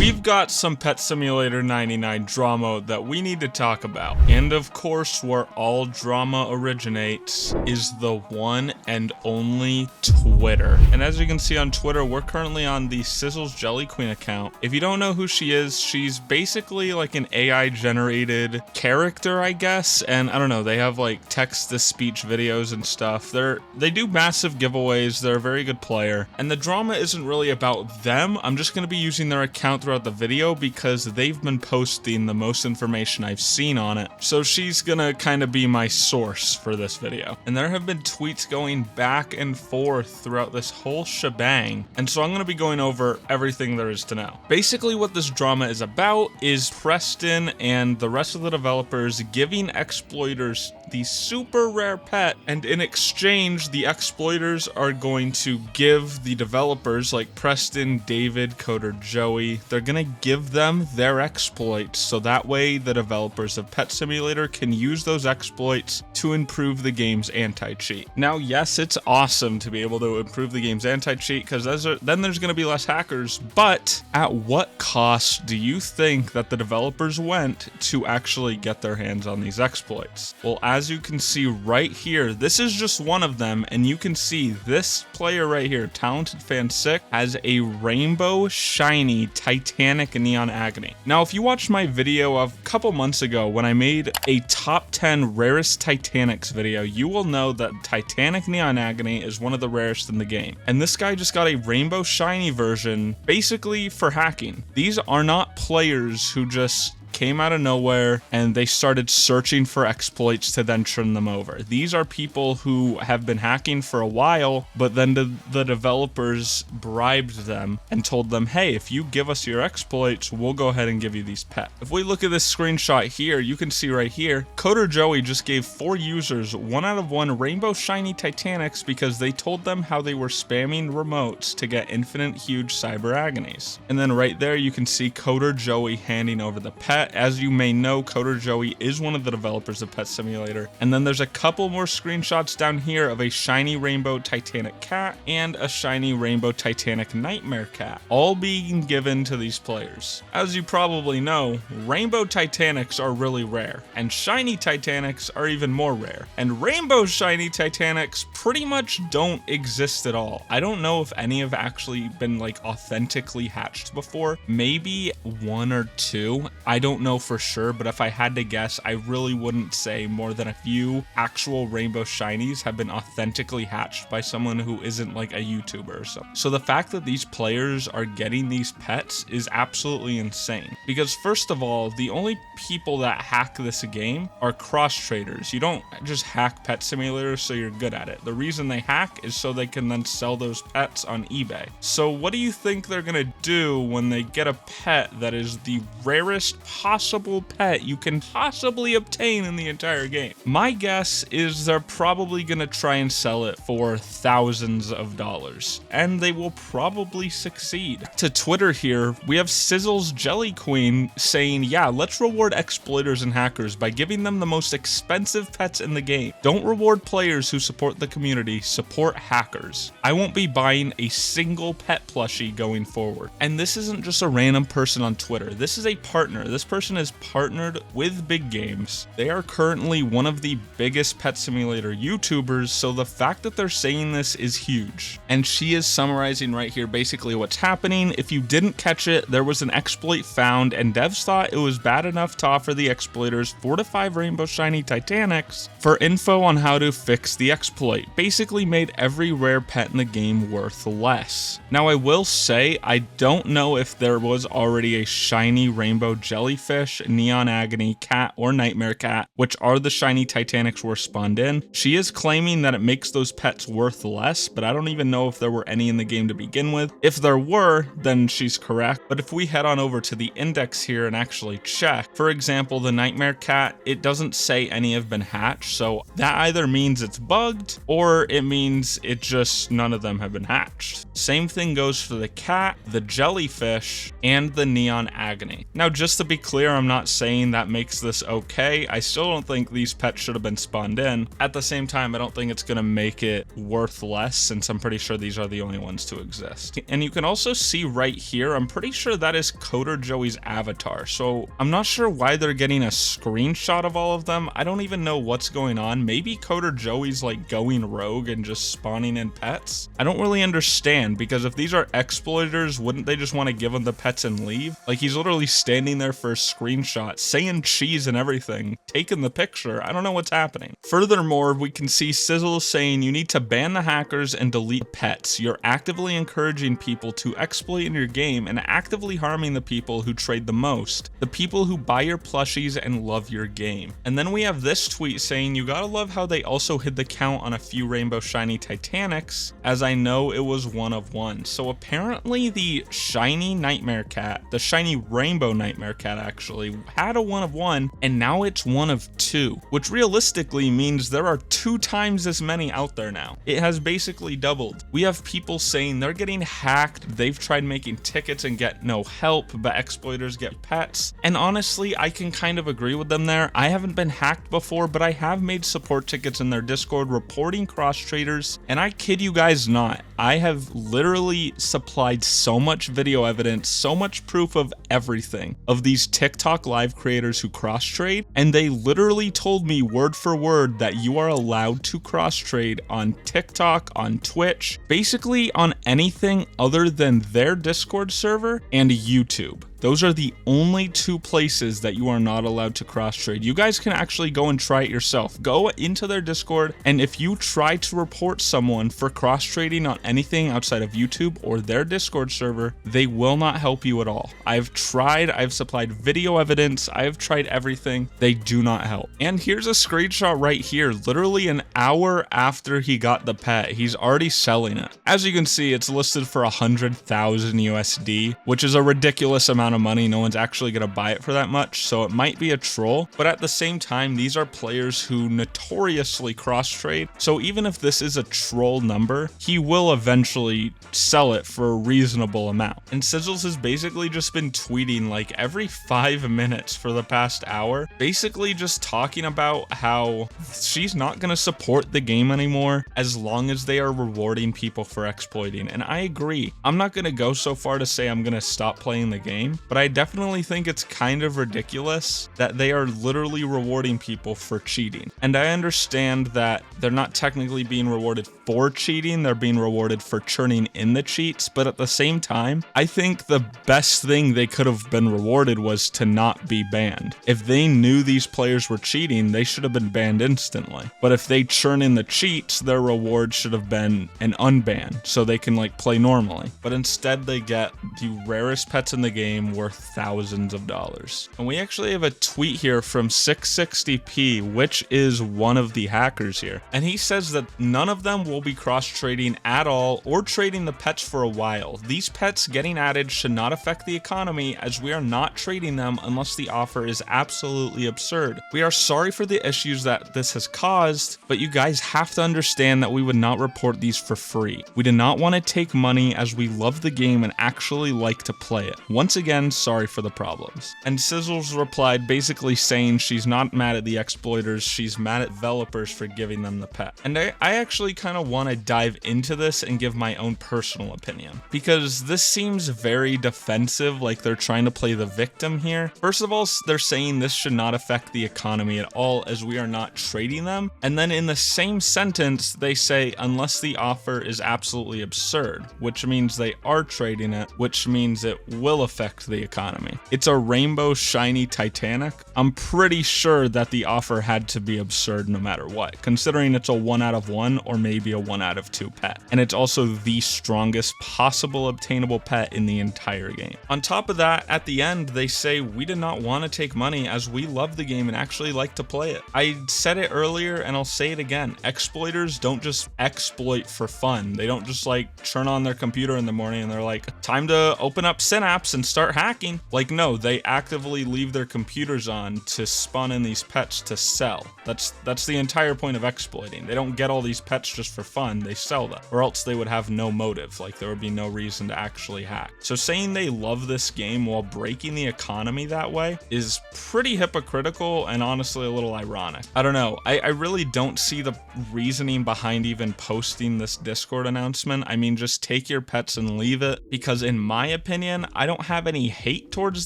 we've got some Pet Simulator 99 drama that we need to talk about. And of course, where all drama originates is the one and only Twitter. And as you can see on Twitter, we're currently on the Sizzles Jelly Queen account. If you don't know who she is, she's basically like an AI generated character, I guess. And I don't know, they have like text-to-speech videos and stuff. They do massive giveaways. They're a very good player. And the drama isn't really about them. I'm just going to be using their account throughout the video because they've been posting the most information I've seen on it. So she's going to kind of be my source for this video. And there have been tweets going back and forth throughout this whole shebang. And so I'm going to be going over everything there is to know. Basically what this drama is about is Preston and the rest of the developers giving exploiters the super rare pet, and in exchange the exploiters are going to give the developers like Preston, David, Coder Joey, they're gonna give them their exploits so that way the developers of Pet Simulator can use those exploits to improve the game's anti-cheat. Now yes, it's awesome to be able to improve the game's anti-cheat because then there's gonna be less hackers, but at what cost do you think that the developers went to actually get their hands on these exploits? Well, as you can see right here, this is just one of them, and you can see this player right here, Talented Fan 6, has a rainbow shiny Titanic Neon Agony. Now, if you watched my video of a couple months ago when I made a top 10 rarest Titanics video, you will know that Titanic Neon Agony is one of the rarest in the game. And this guy just got a rainbow shiny version, basically for hacking. These are not players who just came out of nowhere and they started searching for exploits to then turn them over. These are people who have been hacking for a while, but then the developers bribed them and told them, hey, if you give us your exploits, we'll go ahead and give you these pets. If we look at this screenshot here, you can see right here, Coder Joey just gave 4 users 1 out of 1 rainbow shiny Titanics because they told them how they were spamming remotes to get infinite huge cyber agonies. And then right there, you can see Coder Joey handing over the pet. As you may know, Coder Joey is one of the developers of Pet Simulator. And then there's a couple more screenshots down here of a shiny rainbow Titanic cat and a shiny rainbow Titanic nightmare cat, all being given to these players. As you probably know, rainbow Titanics are really rare, and shiny Titanics are even more rare. And rainbow shiny Titanics pretty much don't exist at all. I don't know if any have actually been like authentically hatched before. Maybe 1 or 2. I don't know for sure, but if I had to guess, I really wouldn't say more than a few actual rainbow shinies have been authentically hatched by someone who isn't like a YouTuber or something. So the fact that these players are getting these pets is absolutely insane. Because first of all, the only people that hack this game are cross traders. You don't just hack Pet Simulator so you're good at it. The reason they hack is so they can then sell those pets on eBay. So what do you think they're gonna do when they get a pet that is the rarest possible pet you can possibly obtain in the entire game? My guess is they're probably gonna try and sell it for thousands of dollars, and they will probably succeed. To Twitter here, we have Sizzles Jelly Queen saying, yeah, let's reward exploiters and hackers by giving them the most expensive pets in the game. Don't reward players who support the community, support hackers. I won't be buying a single pet plushie going forward. And this isn't just a random person on Twitter. This is a partner. This person is partnered with Big Games. They are currently one of the biggest Pet Simulator YouTubers, so the fact that they're saying this is huge. And she is summarizing right here basically what's happening. If you didn't catch it, there was an exploit found, and devs thought it was bad enough to offer the exploiters 4 to 5 rainbow shiny Titanics for info on how to fix the exploit. Basically made every rare pet in the game worth less. Now I will say, I don't know if there was already a shiny rainbow jellyfish, neon agony cat, or nightmare cat, which are the shiny Titanics were spawned in. She is claiming that it makes those pets worth less, but I don't even know if there were any in the game to begin with. If there were, then she's correct. But if we head on over to the index here and actually check, for example, the nightmare cat, it doesn't say any have been hatched, so that either means it's bugged or it means it just none of them have been hatched. Same thing goes for the cat, the jellyfish, and the neon agony. Now, just to be clear, I'm not saying that makes this okay. I still don't think these pets should have been spawned in. At the same time, I don't think it's gonna make it worth less, since I'm pretty sure these are the only ones to exist. And you can also see right here, I'm pretty sure that is Coder Joey's avatar. So I'm not sure why they're getting a screenshot of all of them. I don't even know what's going on. Maybe Coder Joey's like going rogue and just spawning in pets. I don't really understand, because if these are exploiters, wouldn't they just want to give them the pets and leave? Like, he's literally standing there for a screenshot, saying cheese and everything, taking the picture. I don't know what's happening. Furthermore, we can see Sizzle saying you need to ban the hackers and delete pets. You're actively encouraging people to exploit in your game and actively harming the people who trade the most, the people who buy your plushies and love your game. And then we have this tweet saying, you gotta love how they also hid the count on a few rainbow shiny Titanics, as I know it was 1 of 1. So apparently the shiny nightmare cat, the shiny rainbow nightmare cat actually, had a 1 of 1, and now it's 1 of 2, which realistically means there are 2 times as many out there now. It has basically doubled. We have people saying they're getting hacked, they've tried making tickets and get no help, but exploiters get pets. And honestly, I can kind of agree with them there. I haven't been hacked before, but I have made support tickets in their Discord reporting cross traders, and I kid you guys not, I have literally supplied so much video evidence, so much proof of everything, of these TikTok live creators who cross trade, and they literally told me word for word that you are allowed to cross trade on TikTok, on Twitch, basically on anything other than their Discord server and YouTube. Those are the only 2 places that you are not allowed to cross trade. You guys can actually go and try it yourself. Go into their Discord, and if you try to report someone for cross trading on anything outside of YouTube or their Discord server, they will not help you at all. I've tried, I've supplied video evidence, I've tried everything. They do not help. And here's a screenshot right here, literally an hour after he got the pet. He's already selling it. As you can see, it's listed for 100,000 USD, which is a ridiculous amount of money. No one's actually gonna buy it for that much, so it might be a troll, but at the same time, these are players who notoriously cross trade, so even if this is a troll number, he will eventually sell it for a reasonable amount. And Sizzles has basically just been tweeting like every 5 minutes for the past hour, basically just talking about how she's not gonna support the game anymore as long as they are rewarding people for exploiting. And I agree. I'm not gonna go so far to say I'm gonna stop playing the game, but I definitely think it's kind of ridiculous that they are literally rewarding people for cheating. And I understand that they're not technically being rewarded for cheating, they're being rewarded for churning in the cheats, but at the same time, I think the best thing they could have been rewarded was to not be banned. If they knew these players were cheating, they should have been banned instantly. But if they churn in the cheats, their reward should have been an unban, so they can like play normally. But instead they get the rarest pets in the game worth thousands of dollars. And we actually have a tweet here from 660p, which is one of the hackers here. And he says that none of them will be cross trading at all or trading the pets for a while. These pets getting added should not affect the economy, as we are not trading them unless the offer is absolutely absurd. We are sorry for the issues that this has caused, but you guys have to understand that we would not report these for free. We do not want to take money, as we love the game and actually like to play it. Once again, sorry for the problems. And Sizzles replied basically saying she's not mad at the exploiters, she's mad at developers for giving them the pet. And I actually kind of want to dive into this and give my own personal opinion, because this seems very defensive, like they're trying to play the victim here. First of all, they're saying this should not affect the economy at all, as we are not trading them. And then in the same sentence, they say unless the offer is absolutely absurd, which means they are trading it, which means it will affect the economy. It's a rainbow shiny Titanic. I'm pretty sure that the offer had to be absurd no matter what, considering it's a 1 out of 1 or maybe a 1 out of 2 pet. And it's also the strongest possible obtainable pet in the entire game. On top of that, at the end, they say we did not want to take money, as we love the game and actually like to play it. I said it earlier and I'll say it again. Exploiters don't just exploit for fun. They don't just like turn on their computer in the morning and they're like, time to open up Synapse and start hacking. Like, no, they actively leave their computers on to spawn in these pets to sell. That's the entire point of exploiting. They don't get all these pets just for fun, they sell them, or else they would have no motive. Like, there would be no reason to actually hack. So saying they love this game while breaking the economy economy that way is pretty hypocritical and honestly a little ironic. I don't know. I really don't see the reasoning behind even posting this Discord announcement. I mean, just take your pets and leave it, because in my opinion, I don't have any hate towards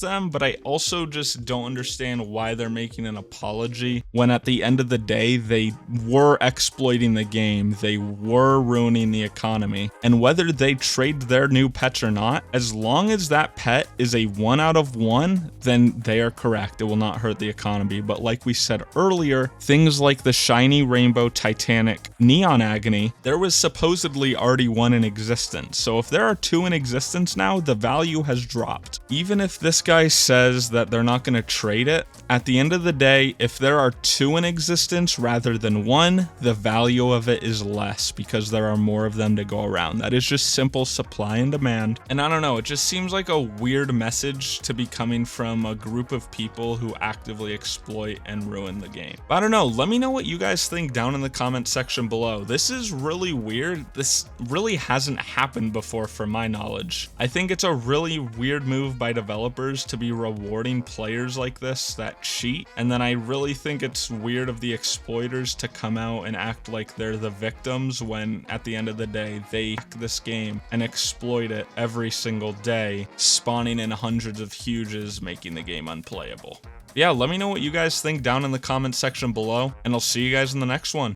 them, but I also just don't understand why they're making an apology when at the end of the day, they were exploiting the game, they were ruining the economy, and whether they trade their new pets or not, as long as that pet is a 1 out of 1, then they are correct. It will not hurt the economy. But like we said earlier, things like the shiny rainbow Titanic Neon Agony, there was supposedly already one in existence. So if there are 2 in existence now, the value has dropped. Even if this guy says that they're not going to trade it, at the end of the day, if there are 2 in existence rather than 1, the value of it is less because there are more of them to go around. That is just simple supply and demand. And I don't know, it just seems like a weird message to be coming from a group of people who actively exploit and ruin the game. But I don't know, let me know what you guys think down in the comment section below. This is really weird. This really hasn't happened before from my knowledge. I think it's a really weird move by developers to be rewarding players like this that cheat, and then I really think it's weird of the exploiters to come out and act like they're the victims when at the end of the day they hack this game and exploit it every single day, spawning in hundreds of huges, making the game unplayable. Yeah, let me know what you guys think down in the comment section below, and I'll see you guys in the next one.